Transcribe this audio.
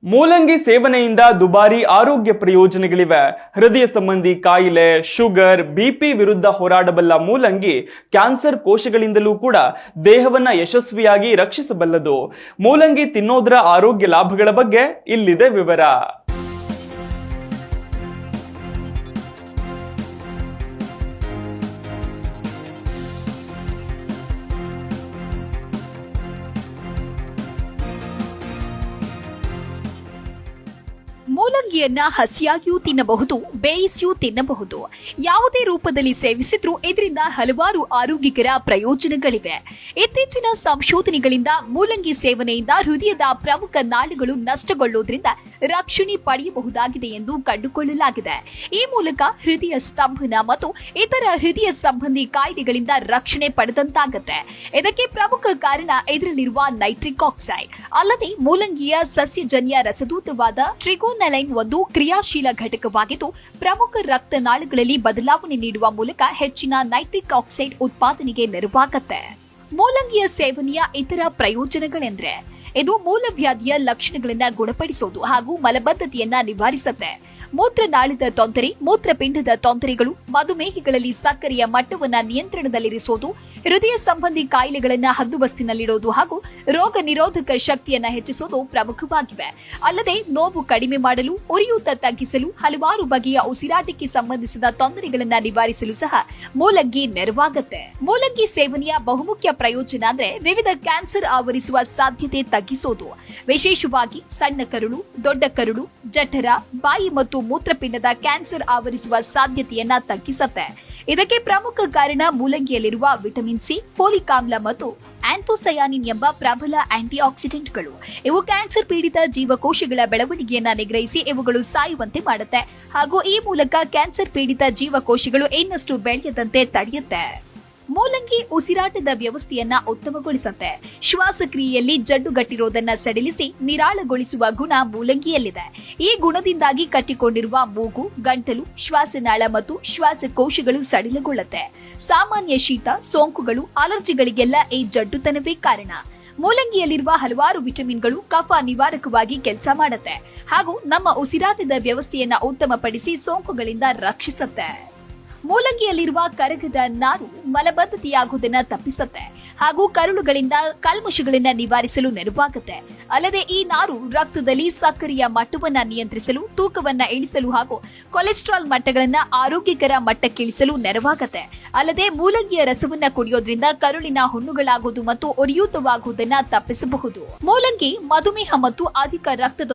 ಮೂಲಂಗಿ ಸೇವನೆಯಿಂದ ದುಬಾರಿ ಆರೋಗ್ಯ ಪ್ರಯೋಜನಗಳಿವೆ. ಹೃದಯ ಸಂಬಂಧಿ ಕಾಯಿಲೆ, ಶುಗರ್, ಬಿಪಿ ವಿರುದ್ಧ ಹೋರಾಡಬಲ್ಲ ಮೂಲಂಗಿ ಕ್ಯಾನ್ಸರ್ ಕೋಶಗಳಿಂದಲೂ ಕೂಡ ದೇಹವನ್ನ ಯಶಸ್ವಿಯಾಗಿ ರಕ್ಷಿಸಬಲ್ಲದು. ಮೂಲಂಗಿ ತಿನ್ನೋದರ ಆರೋಗ್ಯ ಲಾಭಗಳ ಬಗ್ಗೆ ಇಲ್ಲಿದೆ ವಿವರ. ಮೂಲಂಗಿಯನ್ನ ಹಸಿಯಾಗಿಯೂ ತಿನ್ನಬಹುದು, ಬೇಯಿಸಿಯೂ ತಿನ್ನಬಹುದು. ಯಾವುದೇ ರೂಪದಲ್ಲಿ ಸೇವಿಸಿದ್ರೂ ಇದರಿಂದ ಹಲವಾರು ಆರೋಗ್ಯಕರ ಪ್ರಯೋಜನಗಳಿವೆ. ಇತ್ತೀಚಿನ ಸಂಶೋಧನೆಗಳಿಂದ ಮೂಲಂಗಿ ಸೇವನೆಯಿಂದ ಹೃದಯದ ಪ್ರಮುಖ ನಾಳಗಳು ನಷ್ಟಗೊಳ್ಳುವುದರಿಂದ ರಕ್ಷಣೆ ಪಡೆಯಬಹುದಾಗಿದೆ ಎಂದು ಕಂಡುಕೊಳ್ಳಲಾಗಿದೆ. ಈ ಮೂಲಕ ಹೃದಯ ಸ್ತಂಭನ ಮತ್ತು ಇತರ ಹೃದಯ ಸಂಬಂಧಿ ಕಾಯಿಲೆಗಳಿಂದ ರಕ್ಷಣೆ ಪಡೆದಂತಾಗುತ್ತೆ. ಇದಕ್ಕೆ ಪ್ರಮುಖ ಕಾರಣ ಇದರಲ್ಲಿರುವ ನೈಟ್ರಿಕ್ ಆಕ್ಸೈಡ್. ಅಲ್ಲದೆ ಮೂಲಂಗಿಯ ಸಸ್ಯಜನ್ಯ ರಸದೂತವಾದ ಟ್ರಿಗೋನಲೈನ್ ಒಂದು ಕ್ರಿಯಾಶೀಲ ಘಟಕವಾಗಿದ್ದು ಪ್ರಮುಖ ರಕ್ತನಾಳಗಳಲ್ಲಿ ಬದಲಾವಣೆ ನೀಡುವ ಮೂಲಕ ಹೆಚ್ಚಿನ ನೈಟ್ರಿಕ್ ಆಕ್ಸೈಡ್ ಉತ್ಪಾದನೆಗೆ ನೆರವಾಗುತ್ತೆ. ಮೂಲಂಗಿಯ ಸೇವನೆಯ ಇತರ ಪ್ರಯೋಜನಗಳೆಂದ್ರೆ ಇದು ಮೂಲವ್ಯಾಧಿಯ ಲಕ್ಷಣಗಳನ್ನು ಗುಣಪಡಿಸೋದು ಹಾಗೂ ಮಲಬದ್ಧತೆಯನ್ನ ನಿವಾರಿಸುತ್ತೆ. ಮೂತ್ರನಾಳದ ತೊಂದರೆ, ಮೂತ್ರಪಿಂಡದ ತೊಂದರೆಗಳು, ಮಧುಮೇಹಿಗಳಲ್ಲಿ ಸಕ್ಕರೆಯ ಮಟ್ಟವನ್ನು ನಿಯಂತ್ರಣದಲ್ಲಿರಿಸೋದು, ಹೃದಯ ಸಂಬಂಧಿ ಕಾಯಿಲೆಗಳನ್ನು ಹದ್ದುಬಸ್ತಿನಲ್ಲಿಡೋದು ಹಾಗೂ ರೋಗ ನಿರೋಧಕ ಶಕ್ತಿಯನ್ನ ಹೆಚ್ಚಿಸೋದು ಪ್ರಮುಖವಾಗಿವೆ. ಅಲ್ಲದೆ ನೋವು ಕಡಿಮೆ ಮಾಡಲು, ಉರಿಯೂತ ತಗ್ಗಿಸಲು, ಹಲವಾರು ಬಗೆಯ ಉಸಿರಾಟಕ್ಕೆ ಸಂಬಂಧಿಸಿದ ತೊಂದರೆಗಳನ್ನು ನಿವಾರಿಸಲು ಸಹ ಮೂಲಂಗಿ ನೆರವಾಗುತ್ತೆ. ಮೂಲಂಗಿ ಸೇವನೆಯ ಬಹುಮುಖ್ಯ ಪ್ರಯೋಜನ ಅಂದ್ರೆ ವಿವಿಧ ಕ್ಯಾನ್ಸರ್ ಆವರಿಸುವ ಸಾಧ್ಯತೆ ತಗ್ಗಿಸೋದು. ವಿಶೇಷವಾಗಿ ಸಣ್ಣ ಕರುಳು, ದೊಡ್ಡ ಕರುಳು, ಜಠರ, ಬಾಯಿ ಮತ್ತು ಮೂತ್ರಪಿಂಡದ ಕ್ಯಾನ್ಸರ್ ಆವರಿಸುವ ಸಾಧ್ಯತೆಯನ್ನ ತಗ್ಗಿಸುತ್ತೆ. ಇದಕ್ಕೆ ಪ್ರಮುಖ ಕಾರಣ ಮೂಲಂಗಿಯಲ್ಲಿರುವ ವಿಟಮಿನ್ ಸಿ, ಫೋಲಿಕ್ ಆಮ್ಲ ಮತ್ತು ಆಂಥೋಸಯಾನಿನ್ ಎಂಬ ಪ್ರಬಲ ಆಂಟಿ ಆಕ್ಸಿಡೆಂಟ್ಗಳು. ಇವು ಕ್ಯಾನ್ಸರ್ ಪೀಡಿತ ಜೀವಕೋಶಗಳ ಬೆಳವಣಿಗೆಯನ್ನ ನಿಗ್ರಹಿಸಿ ಇವುಗಳು ಸಾಯುವಂತೆ ಮಾಡುತ್ತೆ ಹಾಗೂ ಈ ಮೂಲಕ ಕ್ಯಾನ್ಸರ್ ಪೀಡಿತ ಜೀವಕೋಶಗಳು ಇನ್ನಷ್ಟು ಬೆಳೆಯದಂತೆ ತಡೆಯುತ್ತೆ. ಮೂಲಂಗಿ ಉಸಿರಾಟದ ವ್ಯವಸ್ಥೆಯನ್ನ ಉತ್ತಮಗೊಳಿಸುತ್ತೆ. ಶ್ವಾಸಕ್ರಿಯೆಯಲ್ಲಿ ಜಡ್ಡುಗಟ್ಟಿರೋದನ್ನ ಸಡಿಲಿಸಿ ನಿರಾಳಗೊಳಿಸುವ ಗುಣ ಮೂಲಂಗಿಯಲ್ಲಿದೆ. ಈ ಗುಣದಿಂದಾಗಿ ಕಟ್ಟಿಕೊಂಡಿರುವ ಮೂಗು, ಗಂಟಲು, ಶ್ವಾಸನಾಳ ಮತ್ತು ಶ್ವಾಸಕೋಶಗಳು ಸಡಿಲಗೊಳ್ಳುತ್ತೆ. ಸಾಮಾನ್ಯ ಶೀತ, ಸೋಂಕುಗಳು, ಅಲರ್ಜಿಗಳಿಗೆಲ್ಲ ಈ ಜಡ್ಡುತನವೇ ಕಾರಣ. ಮೂಲಂಗಿಯಲ್ಲಿರುವ ಹಲವಾರು ವಿಟಮಿನ್ಗಳು ಕಫ ನಿವಾರಕವಾಗಿ ಕೆಲಸ ಮಾಡುತ್ತೆ ಹಾಗೂ ನಮ್ಮ ಉಸಿರಾಟದ ವ್ಯವಸ್ಥೆಯನ್ನ ಉತ್ತಮಪಡಿಸಿ ಸೋಂಕುಗಳಿಂದ ರಕ್ಷಿಸುತ್ತೆ. ಮೂಲಂಗಿಯಲ್ಲಿರುವ ಕರಗದ ನಾರು ಮಲಬದ್ಧತೆಯಾಗುವುದನ್ನು ತಪ್ಪಿಸುತ್ತೆ ಹಾಗೂ ಕರುಳುಗಳಿಂದ ಕಲ್ಮಶಗಳನ್ನ ನಿವಾರಿಸಲು ನೆರವಾಗುತ್ತೆ. ಅಲ್ಲದೆ ಈ ನಾರು ರಕ್ತದಲ್ಲಿ ಸಕ್ಕರೆಯ ಮಟ್ಟವನ್ನ ನಿಯಂತ್ರಿಸಲು, ತೂಕವನ್ನ ಇಳಿಸಲು ಹಾಗೂ ಕೊಲೆಸ್ಟ್ರಾಲ್ ಮಟ್ಟಗಳನ್ನ ಆರೋಗ್ಯಕರ ಮಟ್ಟಕ್ಕಿಳಿಸಲು ನೆರವಾಗುತ್ತೆ. ಅಲ್ಲದೆ ಮೂಲಂಗಿಯ ರಸವನ್ನ ಕುಡಿಯೋದ್ರಿಂದ ಕರುಳಿನ ಹುಣ್ಣುಗಳಾಗುವುದು ಮತ್ತು ಉರಿಯೂತವಾಗುವುದನ್ನ ತಪ್ಪಿಸಬಹುದು. ಮೂಲಂಗಿ ಮಧುಮೇಹ ಮತ್ತು ಅಧಿಕ ರಕ್ತದ